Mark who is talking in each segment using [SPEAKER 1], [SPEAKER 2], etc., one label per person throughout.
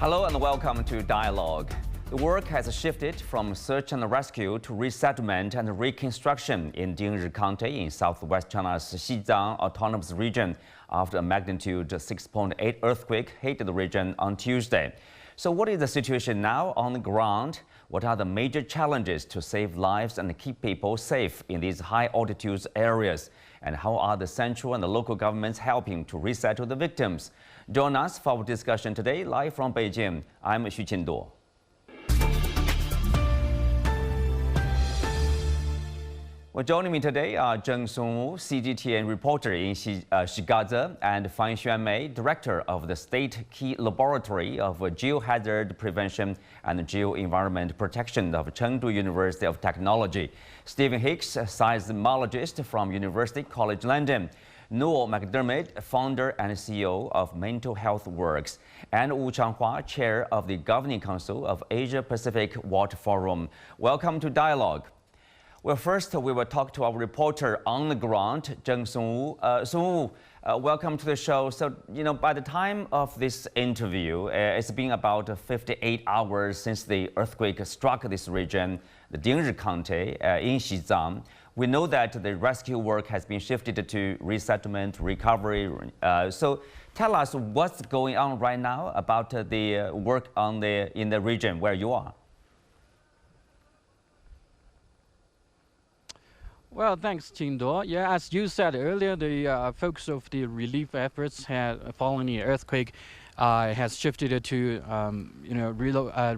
[SPEAKER 1] Hello and welcome to Dialogue. The work has shifted from search and rescue to resettlement and reconstruction in Dingri County in southwest China's Xizang autonomous region after a magnitude 6.8 earthquake hit the region on Tuesday. So what is the situation now on the ground? What are the major challenges to save lives and keep people safe in these high altitude areas? And how are the central and the local governments helping to resettle the victims? Join us for our discussion today, live from Beijing. I'm Xu. Well, joining me today are Zheng Songwu, CGTN reporter in Xigaze, and Xuanmei, director of the State Key Laboratory of Geohazard Prevention and Geoenvironment Protection of Chengdu University of Technology, Stephen Hicks, seismologist from University College London, Noel McDermott, founder and CEO of Mental Health Works, and Wu Changhua, chair of the Governing Council of Asia Pacific Water Forum. Welcome to Dialogue. Well, first we will talk to our reporter on the ground, Zheng Songwu. Songwu, welcome to the show. So, by the time of this interview, it's been about 58 hours since the earthquake struck this region, the Dingri County in Xizang. We know that the rescue work has been shifted to resettlement, recovery. So tell us what's going on right now about the work in the region where you are.
[SPEAKER 2] Well, thanks, Chengdu. Yeah, as you said earlier, the focus of the relief efforts following the earthquake has shifted to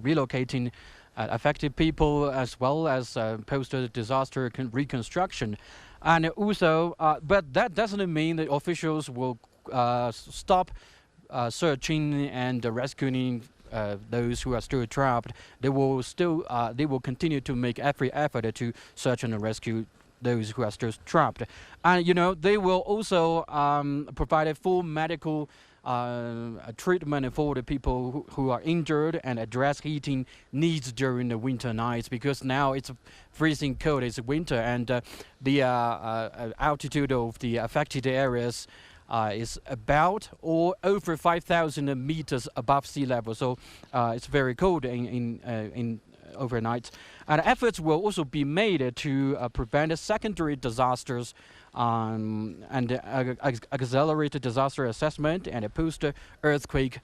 [SPEAKER 2] relocating affected people as well as post-disaster reconstruction, and also, but that doesn't mean that officials will stop searching and rescuing those who are still trapped. They will continue to make every effort to search and rescue those who are still trapped. And they will also provide a full medical treatment for the people who are injured and address heating needs during the winter nights, because now it's freezing cold, it's winter, and the altitude of the affected areas is about or over 5,000 meters above sea level. So it's very cold in overnight, and efforts will also be made to prevent secondary disasters and accelerate disaster assessment and post-earthquake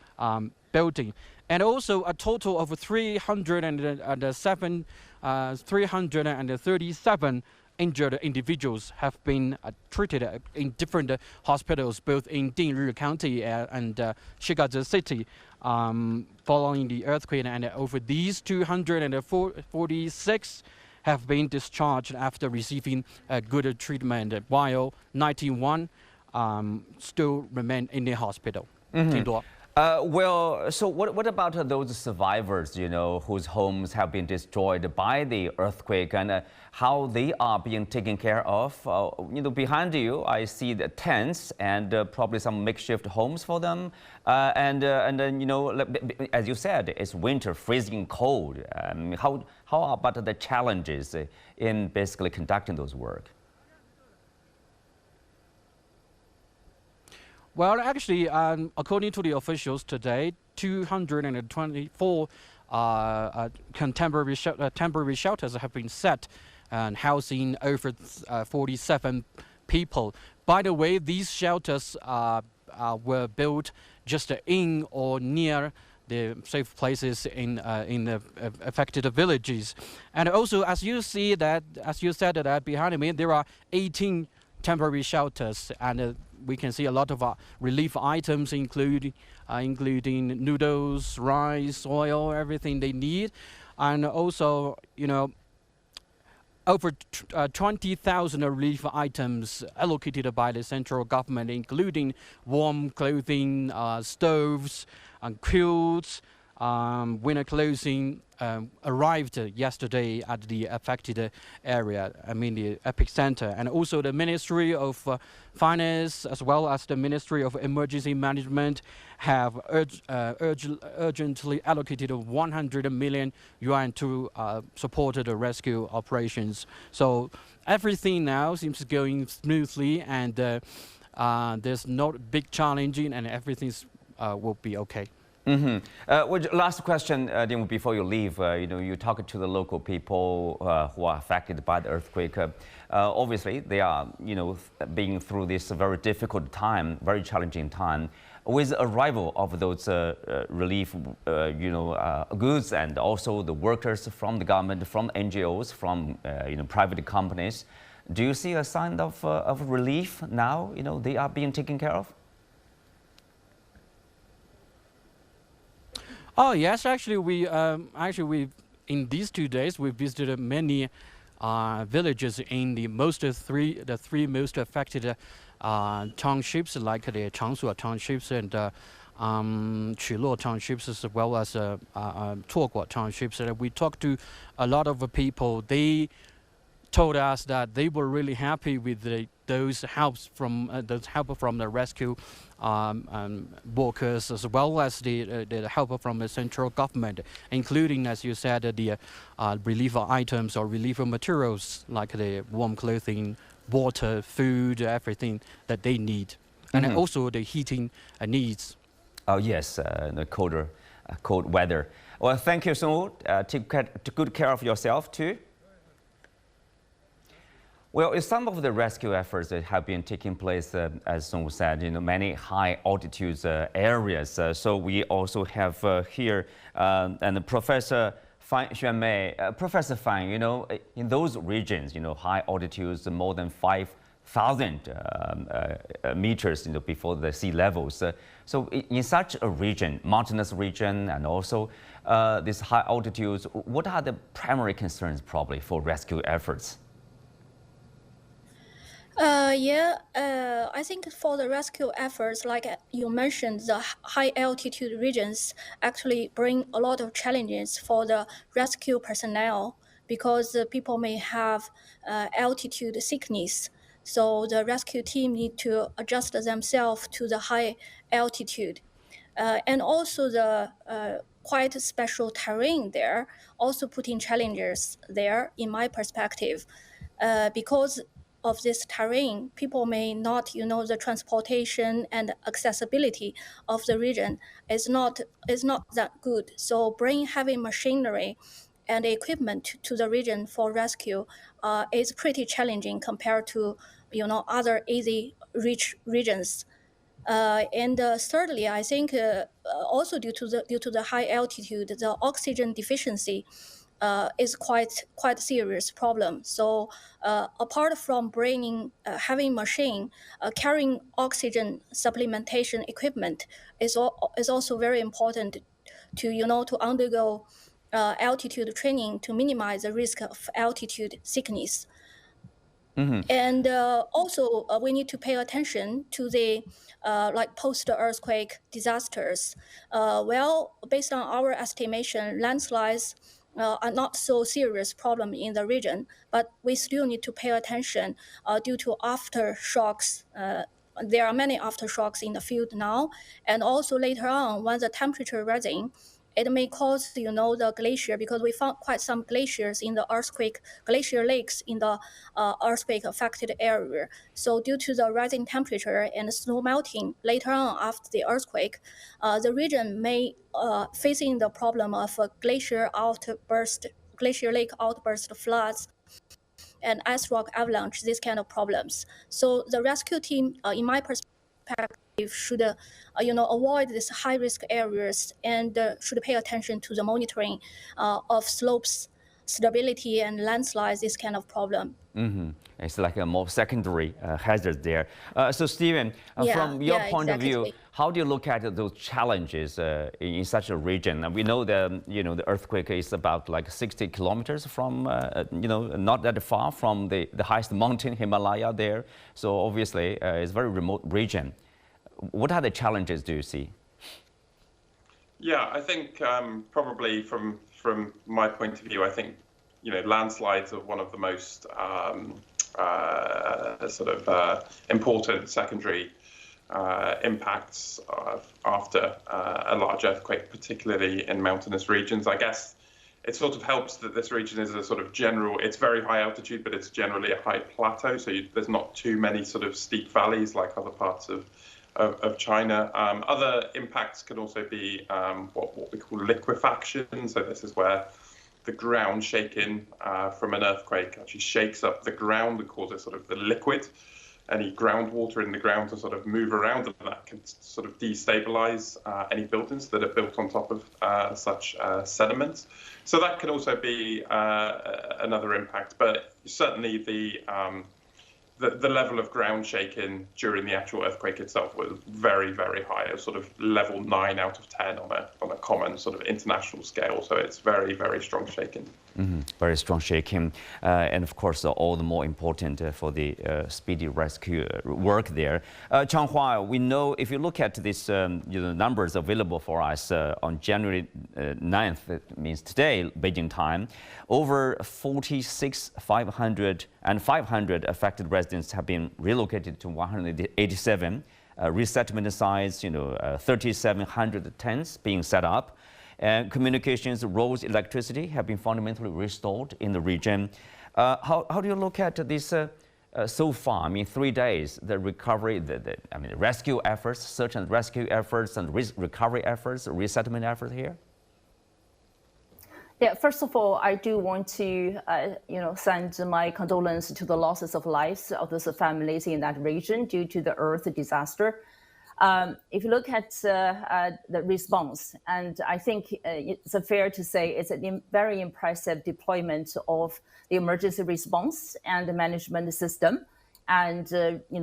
[SPEAKER 2] building. And also a total of 337 injured individuals have been treated in different hospitals, both in Dingri County and Xigaze City, following the earthquake. And over these 246 have been discharged after receiving good treatment, while 91 still remain in the hospital.
[SPEAKER 1] Mm-hmm. Well, so what about those survivors, whose homes have been destroyed by the earthquake, and how they are being taken care of? Behind you, I see the tents and probably some makeshift homes for them. And then, as you said, it's winter, freezing cold. How about the challenges in basically conducting those work?
[SPEAKER 2] Well, actually, according to the officials today, 224 temporary shelters have been set and housing over 47 people. By the way, these shelters were built just in or near the safe places in the affected villages. And also, as you said that behind me, there are 18 temporary shelters, and we can see a lot of relief items, including noodles, rice, oil, everything they need, and also over 20,000 relief items allocated by the central government, including warm clothing, stoves, and quilts. Winter clothing arrived yesterday at the affected area, the epicenter. And also the Ministry of Finance as well as the Ministry of Emergency Management have urgently allocated 100 million yuan to support the rescue operations. So everything now seems going smoothly, and there's not big challenging, and everything will be okay.
[SPEAKER 1] Well, last question, before you leave. You talk to the local people who are affected by the earthquake. Obviously, they are, being through this very difficult time, very challenging time. With the arrival of those relief, goods, and also the workers from the government, from NGOs, from private companies, do you see a sign of relief now? They are being taken care of.
[SPEAKER 2] Oh yes, actually we in these 2 days we visited many villages in the three most affected townships, like the Changshu townships and Quluo townships, as well as Tuoguo townships. And we talked to a lot of people. They told us that they were really happy with those help from the rescue workers, as well as the help from the central government, including, as you said, the relief items or relief materials like the warm clothing, water, food, everything that they need, and also the heating needs.
[SPEAKER 1] Oh yes, the cold weather. Well, thank you, Songwu. Take good care of yourself too. Well, some of the rescue efforts that have been taking place, as Songwu said, many high altitude areas. So we also have here and Professor Xuanmei. Professor Fan, in those regions, high altitudes, more than 5,000 meters, before the sea levels. So in such a region, mountainous region, and also these high altitudes, what are the primary concerns probably for rescue efforts?
[SPEAKER 3] I think for the rescue efforts, like you mentioned, the high altitude regions actually bring a lot of challenges for the rescue personnel, because people may have altitude sickness. So the rescue team need to adjust themselves to the high altitude. And also the quite special terrain there also putting challenges there, in my perspective, because of this terrain, people may not, the transportation and accessibility of the region is not that good. So bring heavy machinery and equipment to the region for rescue is pretty challenging compared to, other easy reach regions. And thirdly, I think also due to the high altitude, the oxygen deficiency is quite serious problem. So apart from bringing heavy machine, carrying oxygen supplementation equipment is also very important to undergo altitude training to minimize the risk of altitude sickness. And also, we need to pay attention to the like post-earthquake disasters. Well, based on our estimation, landslides are not so serious problem in the region, but we still need to pay attention due to aftershocks. There are many aftershocks in the field now, and also later on, when the temperature rising, it may cause, the glacier, because we found quite some glaciers in the earthquake, glacier lakes in the earthquake affected area. So due to the rising temperature and snow melting later on after the earthquake, the region may facing the problem of glacier lake outburst floods and ice rock avalanche, these kind of problems. So the rescue team, in my perspective, should avoid these high risk areas and should pay attention to the monitoring of slopes stability and landslides, this kind of problem.
[SPEAKER 1] It's like a more secondary hazard there. So Stephen, from your point of view, how do you look at those challenges in such a region? And we know that the earthquake is about like 60 kilometers from not that far from the highest mountain, Himalaya there. So obviously it's a very remote region. What are the challenges do you see?
[SPEAKER 4] Yeah, I think probably from my point of view, I think landslides are one of the most important secondary impacts after a large earthquake, particularly in mountainous regions. I guess it sort of helps that this region is a sort of general, it's very high altitude, but it's generally a high plateau. So there's not too many sort of steep valleys like other parts of of China. Other impacts can also be what we call liquefaction. So this is where the ground shaking from an earthquake actually shakes up the ground and causes sort of the liquid, any groundwater in the ground to sort of move around, and that can sort of destabilize any buildings that are built on top of such sediments. So that can also be another impact, but certainly the level of ground shaking during the actual earthquake itself was very, very high. It was sort of level 9 out of 10 on a common sort of international scale. So it's very, very strong shaking.
[SPEAKER 1] Very strong shaking, and of course, all the more important for the speedy rescue work there. Changhua, we know if you look at this, numbers available for us on January 9th, that means today, Beijing time, over 500 affected residents have been relocated to 187. Resettlement sites, 3,700 tents being set up. And communications, roads, electricity have been fundamentally restored in the region. How do you look at this so far? I mean, 3 days, the recovery, the rescue efforts, search and rescue efforts, and recovery efforts, resettlement efforts here?
[SPEAKER 5] Yeah, first of all, I do want to, send my condolences to the losses of lives of those families in that region due to the earth disaster. If you look at the response, and I think it's fair to say it's a very impressive deployment of the emergency response and the management system. And,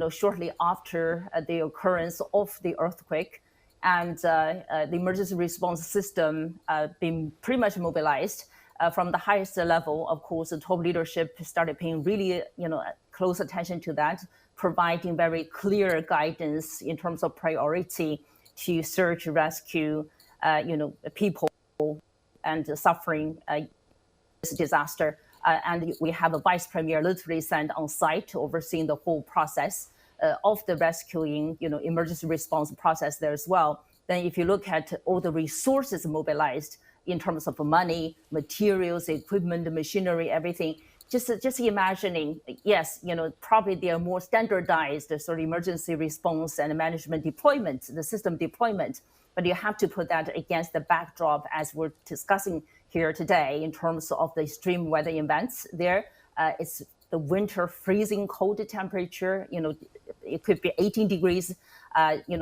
[SPEAKER 5] shortly after the occurrence of the earthquake, and the emergency response system being pretty much mobilized from the highest level. Of course, the top leadership started paying really, close attention to that, providing very clear guidance in terms of priority to search, rescue, people and suffering this disaster. And we have a vice premier literally sent on site overseeing the whole process of the rescuing, emergency response process there as well. Then if you look at all the resources mobilized in terms of money, materials, equipment, machinery, everything, just imagining, yes, probably they are more standardized sort of emergency response and management deployment, the system deployment, but you have to put that against the backdrop as we're discussing here today in terms of the extreme weather events there. It's the winter freezing cold temperature, it could be 18 degrees,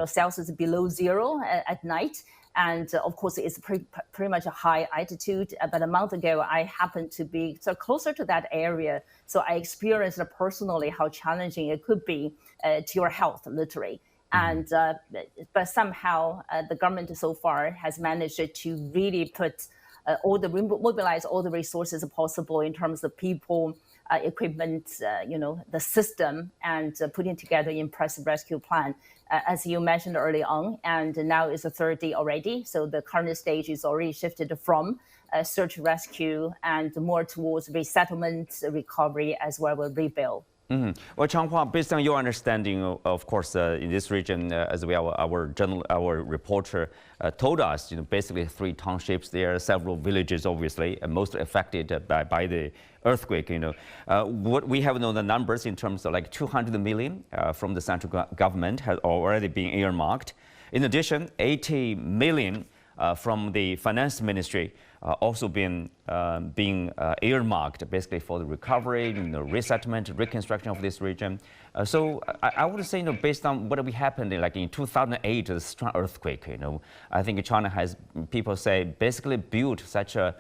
[SPEAKER 5] Celsius below zero at night. And of course, it's pretty much a high altitude. About a month ago, I happened to be so closer to that area. So I experienced personally how challenging it could be to your health, literally. And but somehow the government so far has managed to really put mobilize all the resources possible in terms of people, equipment, the system, and putting together an impressive rescue plan. As you mentioned early on, and now it's the third day already. So the current stage is already shifted from search rescue and more towards resettlement, recovery, as well as rebuild.
[SPEAKER 1] Well, Changhua, based on your understanding, of course, in this region, as well, our reporter told us, basically 3 townships there, several villages, obviously, most affected by the earthquake. What we have known the numbers in terms of like 200 million from the central government has already been earmarked. In addition, 80 million from the finance ministry also being earmarked basically for the recovery, resettlement, reconstruction of this region. So I would say, based on what happened in 2008, the strong earthquake, I think China has, people say, basically built such a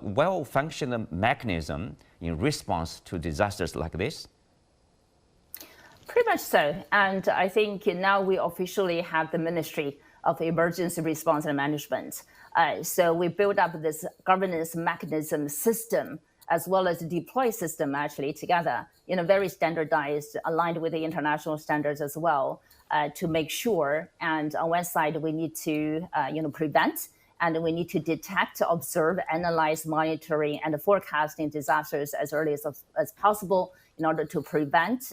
[SPEAKER 1] well-functioning mechanism in response to disasters like this.
[SPEAKER 5] Pretty much so. And I think now we officially have the Ministry of Emergency Response and Management. So we built up this governance mechanism system as well as the deploy system actually together in a very standardized, aligned with the international standards as well, to make sure. And on one side, we need to prevent, and we need to detect, observe, analyze, monitoring, and forecasting disasters as early as possible in order to prevent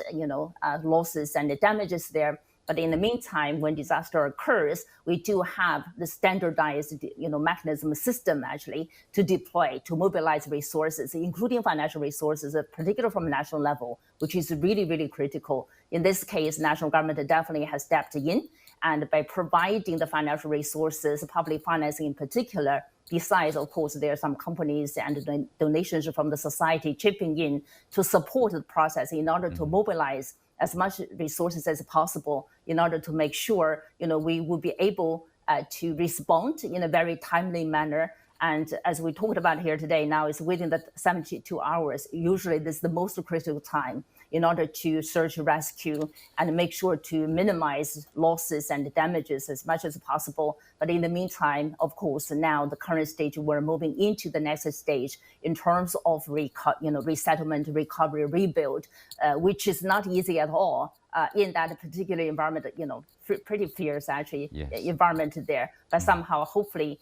[SPEAKER 5] losses and the damages there. But in the meantime, when disaster occurs, we do have the standardized, mechanism system actually to deploy, to mobilize resources, including financial resources, particularly from national level, which is really, really critical. In this case, national government definitely has stepped in, and by providing the financial resources, public financing in particular, besides, of course, there are some companies and donations from the society chipping in to support the process in order to mobilize as much resources as possible in order to make sure, we will be able to respond in a very timely manner. And as we talked about here today, now it's within the 72 hours. Usually this is the most critical time in order to search, rescue, and make sure to minimize losses and damages as much as possible. But in the meantime, of course, now the current stage, we're moving into the next stage in terms of resettlement, recovery, rebuild, which is not easy at all in that particular environment, pretty fierce actually, environment there. But somehow, hopefully,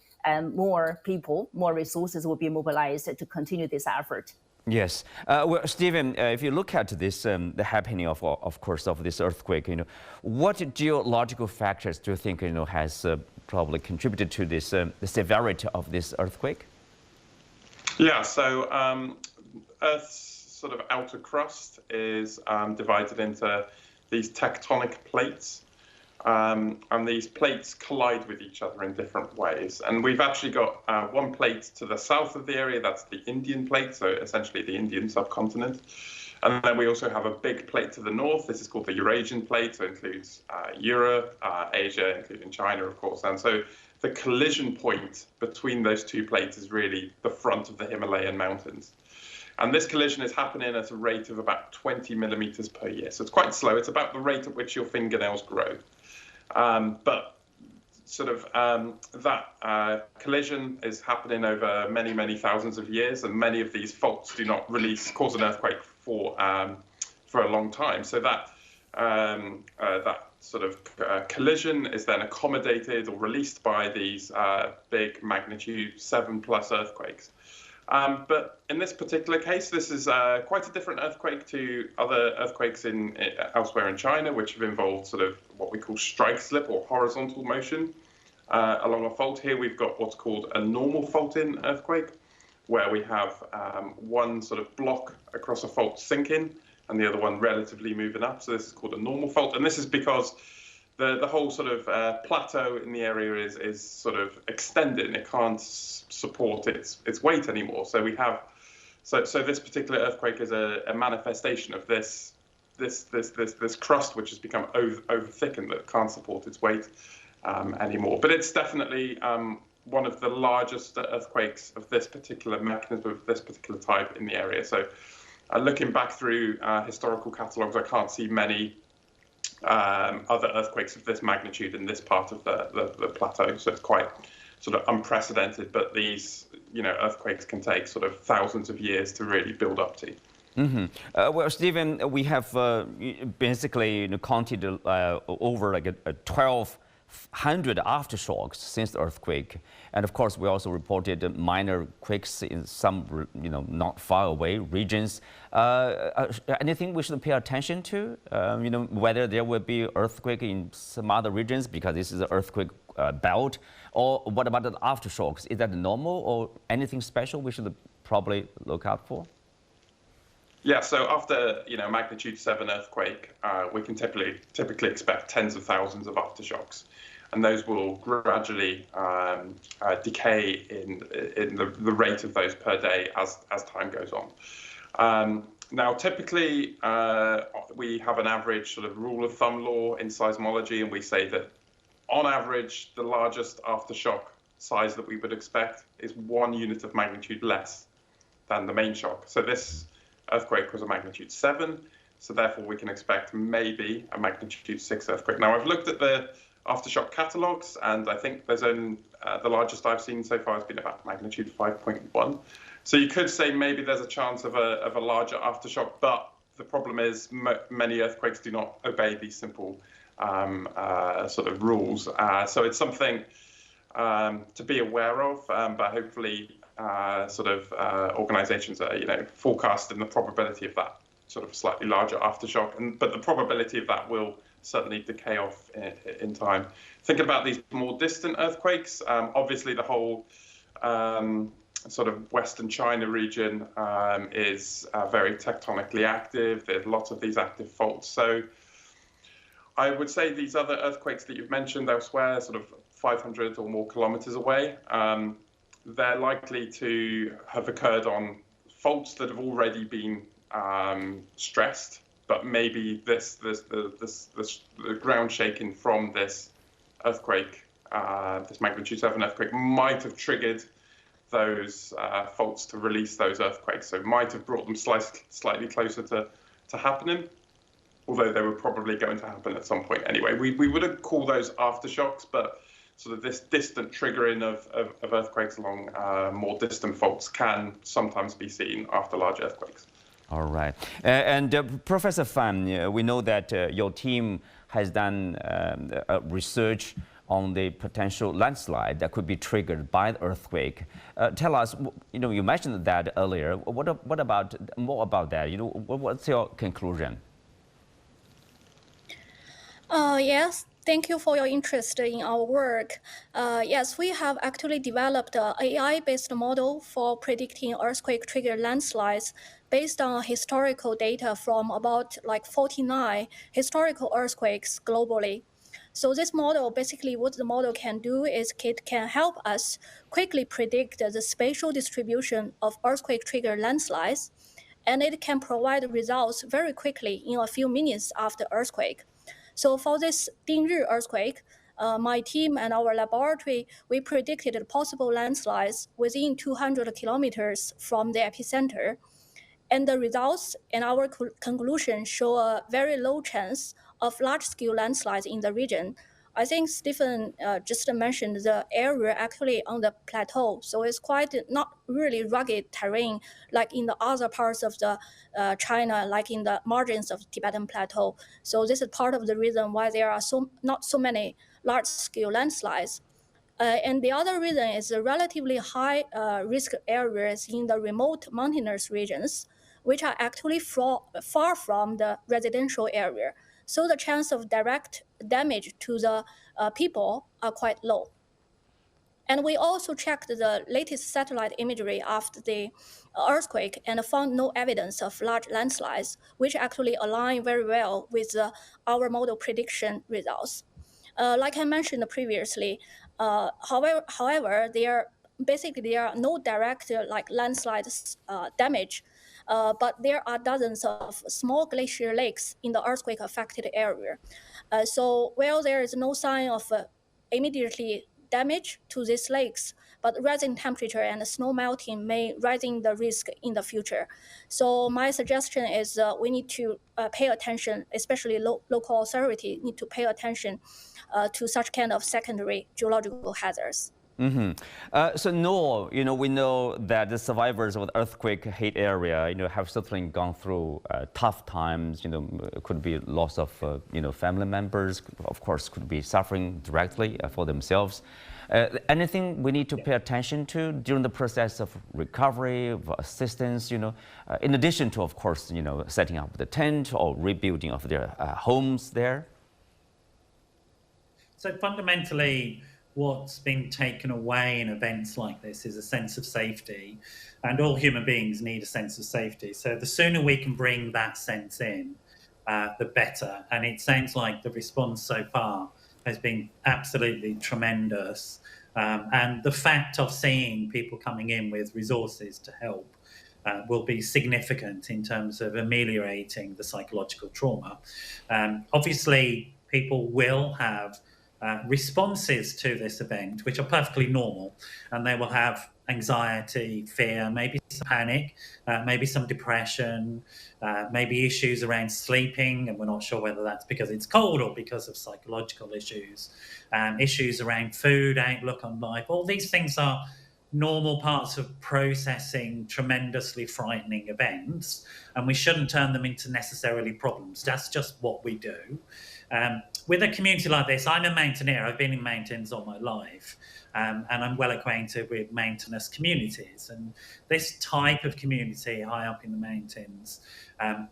[SPEAKER 5] more people, more resources will be mobilized to continue this effort.
[SPEAKER 1] Yes. Well, Stephen, if you look at this, the happening of course, of this earthquake, what geological factors do you think, has probably contributed to this, the severity of this earthquake? Yeah,
[SPEAKER 4] so Earth's sort of outer crust is divided into these tectonic plates. And these plates collide with each other in different ways. And we've actually got one plate to the south of the area, that's the Indian plate, so essentially the Indian subcontinent. And then we also have a big plate to the north. This is called the Eurasian plate, so it includes Europe, Asia, including China, of course. And so the collision point between those two plates is really the front of the Himalayan mountains. And this collision is happening at a rate of about 20 millimeters per year. So it's quite slow. It's about the rate at which your fingernails grow. But sort of that collision is happening over many, many thousands of years, and many of these faults do not cause an earthquake for a long time. So that that sort of collision is then accommodated or released by these big magnitude 7+ earthquakes. But in this particular case, this is quite a different earthquake to other earthquakes elsewhere in China, which have involved sort of what we call strike slip or horizontal motion along a fault. Here we've got what's called a normal faulting earthquake, where we have one sort of block across a fault sinking and the other one relatively moving up. So this is called a normal fault. And this is because the whole sort of plateau in the area is sort of extended. It can't support its weight anymore. So we have so this particular earthquake is a manifestation of this crust, which has become over thickened, that can't support its weight anymore. But it's definitely one of the largest earthquakes of this particular mechanism, of this particular type in the area. So looking back through historical catalogues, I can't see many other earthquakes of this magnitude in this part of the plateau. So it's quite sort of unprecedented, but these earthquakes can take sort of thousands of years to really build up to.
[SPEAKER 1] Mm-hmm. Well, Stephen, we have basically counted over like 1,200 aftershocks since the earthquake, and of course we also reported minor quakes in some not far away regions. Anything we should pay attention to? Whether there will be earthquake in some other regions because this is an earthquake belt, or what about the aftershocks? Is that normal or anything special we should probably look out for?
[SPEAKER 4] Yeah, so after magnitude 7 earthquake, we can typically expect tens of thousands of aftershocks, and those will gradually decay in the rate of those per day as time goes on. Now, typically, we have an average sort of rule of thumb law in seismology, and we say that on average, the largest aftershock size that we would expect is 1 unit of magnitude less than the main shock. So this earthquake was a magnitude 7, so therefore we can expect maybe a magnitude 6 earthquake. Now, I've looked at the aftershock catalogues, and I think there's only the largest I've seen so far has been about magnitude 5.1. So you could say maybe there's a chance of a larger aftershock, but the problem is many earthquakes do not obey these simple sort of rules. So it's something to be aware of, but hopefully organizations are forecasting the probability of that sort of slightly larger aftershock, but the probability of that will certainly decay off in time. Think about these more distant earthquakes. Obviously, the whole sort of Western China region is very tectonically active. There's lots of these active faults. So I would say these other earthquakes that you've mentioned elsewhere, sort of 500 or more kilometers away, they're likely to have occurred on faults that have already been stressed, but maybe the ground shaking from this earthquake, this magnitude 7 earthquake, might have triggered those faults to release those earthquakes. So it might have brought them slightly closer to happening, although they were probably going to happen at some point anyway. We wouldn't call those aftershocks, but sort of this distant triggering of earthquakes along more distant faults can sometimes be seen after large earthquakes.
[SPEAKER 1] All right. And Professor Fan, we know that your team has done research on the potential landslide that could be triggered by the earthquake. Tell us, you mentioned that earlier. What about more about that? What's your conclusion?
[SPEAKER 3] Yes, thank you for your interest in our work. Yes, we have actually developed an AI-based model for predicting earthquake-triggered landslides based on historical data from about 49 historical earthquakes globally. So this model, basically what the model can do is it can help us quickly predict the spatial distribution of earthquake-triggered landslides, and it can provide results very quickly in a few minutes after earthquake. So for this Dingri earthquake, my team and our laboratory, we predicted possible landslides within 200 kilometers from the epicenter. And the results and our conclusion show a very low chance of large-scale landslides in the region. I think Stephen just mentioned the area actually on the plateau, so it's quite not really rugged terrain like in the other parts of the China, like in the margins of the Tibetan Plateau. So this is part of the reason why there are not so many large-scale landslides. And the other reason is the relatively high risk areas in the remote mountainous regions, which are actually far from the residential area. So the chance of direct damage to the people are quite low. And we also checked the latest satellite imagery after the earthquake and found no evidence of large landslides, which actually align very well with our model prediction results. Like I mentioned previously, however, there are no direct landslide damage, but there are dozens of small glacier lakes in the earthquake-affected area. So while there is no sign of immediately damage to these lakes, but rising temperature and snow melting may raising the risk in the future. So my suggestion is we need to pay attention, especially local authority need to pay attention to such kind of secondary geological hazards.
[SPEAKER 1] So Noel, we know that the survivors of the earthquake-hit area, have certainly gone through tough times. Could be loss of, family members. Of course, could be suffering directly for themselves. Anything we need to pay attention to during the process of recovery, of assistance, in addition to, of course, setting up the tent or rebuilding of their homes there?
[SPEAKER 6] So fundamentally, what's been taken away in events like this is a sense of safety, and all human beings need a sense of safety. So the sooner we can bring that sense in, the better. And it sounds like the response so far has been absolutely tremendous. And the fact of seeing people coming in with resources to help will be significant in terms of ameliorating the psychological trauma. Obviously, people will have responses to this event, which are perfectly normal, and they will have anxiety, fear, maybe some panic, maybe some depression, maybe issues around sleeping, and we're not sure whether that's because it's cold or because of psychological issues, issues around food, outlook on life. All these things are normal parts of processing tremendously frightening events, and we shouldn't turn them into necessarily problems. That's just what we do. With a community like this, I'm a mountaineer. I've been in mountains all my life. and I'm well acquainted with mountainous communities. And this type of community high up in the mountains,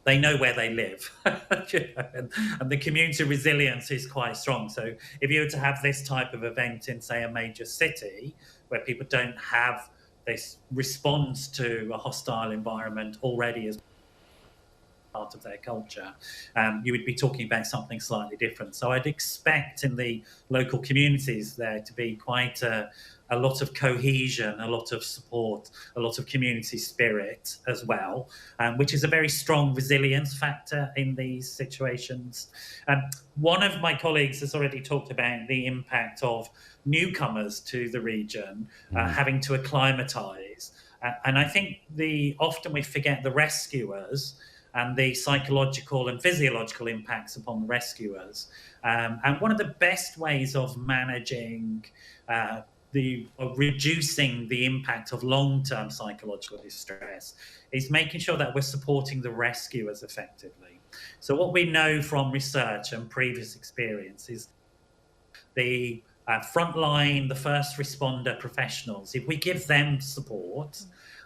[SPEAKER 6] they know where they live, and the community resilience is quite strong. So if you were to have this type of event in, say, a major city where people don't have this response to a hostile environment already as part of their culture, you would be talking about something slightly different. So I'd expect in the local communities there to be quite a lot of cohesion, a lot of support, a lot of community spirit as well, which is a very strong resilience factor in these situations. One of my colleagues has already talked about the impact of newcomers to the region having to acclimatise. And I think often we forget the rescuers and the psychological and physiological impacts upon the rescuers. And one of the best ways of managing reducing the impact of long-term psychological distress is making sure that we're supporting the rescuers effectively. So what we know from research and previous experience is the frontline, the first responder professionals, if we give them support,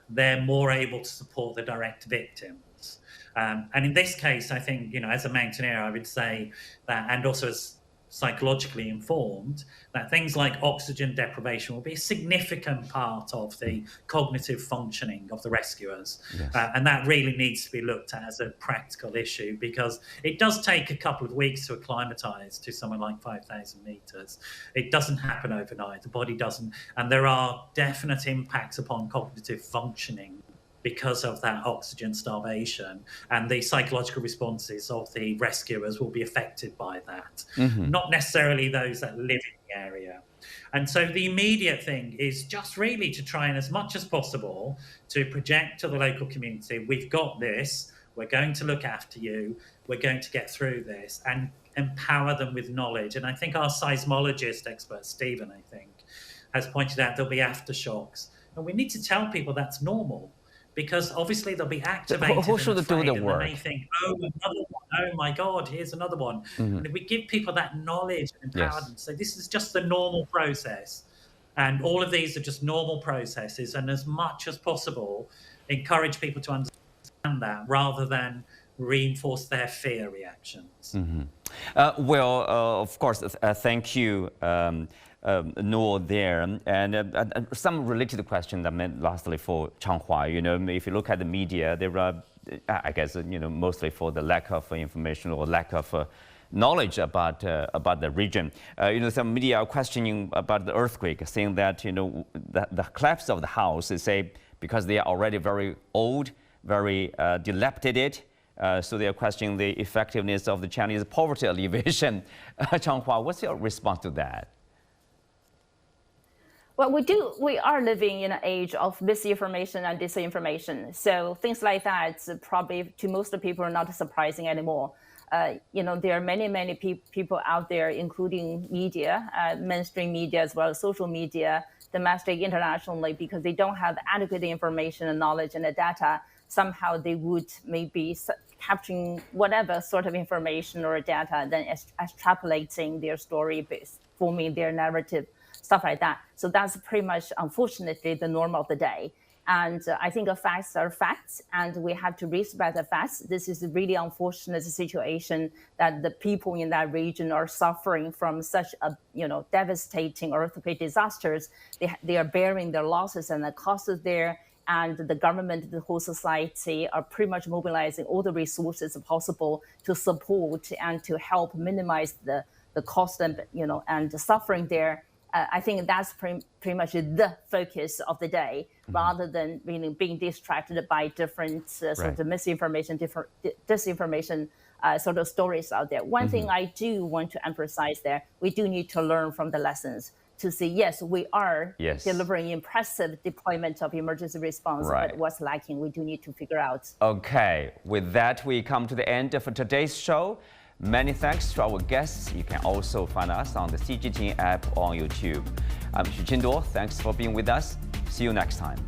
[SPEAKER 6] they're more able to support the direct victims. And in this case, I think, as a mountaineer, I would say that, and also as psychologically informed, that things like oxygen deprivation will be a significant part of the cognitive functioning of the rescuers. Yes. And that really needs to be looked at as a practical issue, because it does take a couple of weeks to acclimatise to somewhere like 5,000 metres. It doesn't happen overnight. The body doesn't. And there are definite impacts upon cognitive functioning because of that oxygen starvation, and the psychological responses of the rescuers will be affected by that. Not necessarily those that live in the area. And so the immediate thing is just really to try and, as much as possible, to project to the local community, we've got this, we're going to look after you, we're going to get through this, and empower them with knowledge. And I think our seismologist expert, Stephen, has pointed out there'll be aftershocks. And we need to tell people that's normal, because obviously they'll be activated.
[SPEAKER 1] Who should do the work?
[SPEAKER 6] And they think, oh, another one. Oh my God, here's another one. And if we give people that knowledge and empower them, so this is just the normal process, and all of these are just normal processes, and as much as possible, encourage people to understand that rather than reinforce their fear reactions.
[SPEAKER 1] Well, of course, thank you, Noel there. And some related question that meant lastly for Changhua, if you look at the media, there are, I guess, mostly for the lack of information or lack of knowledge about the region. Some media are questioning about the earthquake, saying that, the collapse of the house is, because they are already very old, very dilapidated. So they are questioning the effectiveness of the Chinese poverty alleviation. Changhua, what's your response to that?
[SPEAKER 5] Well, we are living in an age of misinformation and disinformation. So things like that probably to most people are not surprising anymore. There are many people out there, including media, mainstream media as well as social media, domestic, internationally, because they don't have adequate information and knowledge and the data. Somehow they would maybe capturing whatever sort of information or data, then extrapolating their story, forming their narrative, stuff like that. So that's pretty much, unfortunately, the norm of the day. And I think facts are facts, and we have to respect the facts. This is a really unfortunate situation that the people in that region are suffering from such a devastating earthquake disasters. They are bearing their losses and the costs there. And the government, the whole society are pretty much mobilizing all the resources possible to support and to help minimize the cost and the suffering there. I think that's pretty much the focus of the day, rather than being distracted by different sort of misinformation, different disinformation sort of stories out there. One thing I do want to emphasize there, we do need to learn from the lessons to say, yes, we are delivering impressive deployment of emergency response, but what's lacking, we do need to figure out.
[SPEAKER 1] Okay, with that, we come to the end of today's show. Many thanks to our guests. You can also find us on the CGTN app on YouTube. I'm Chengdu. Thanks for being with us. See you next time.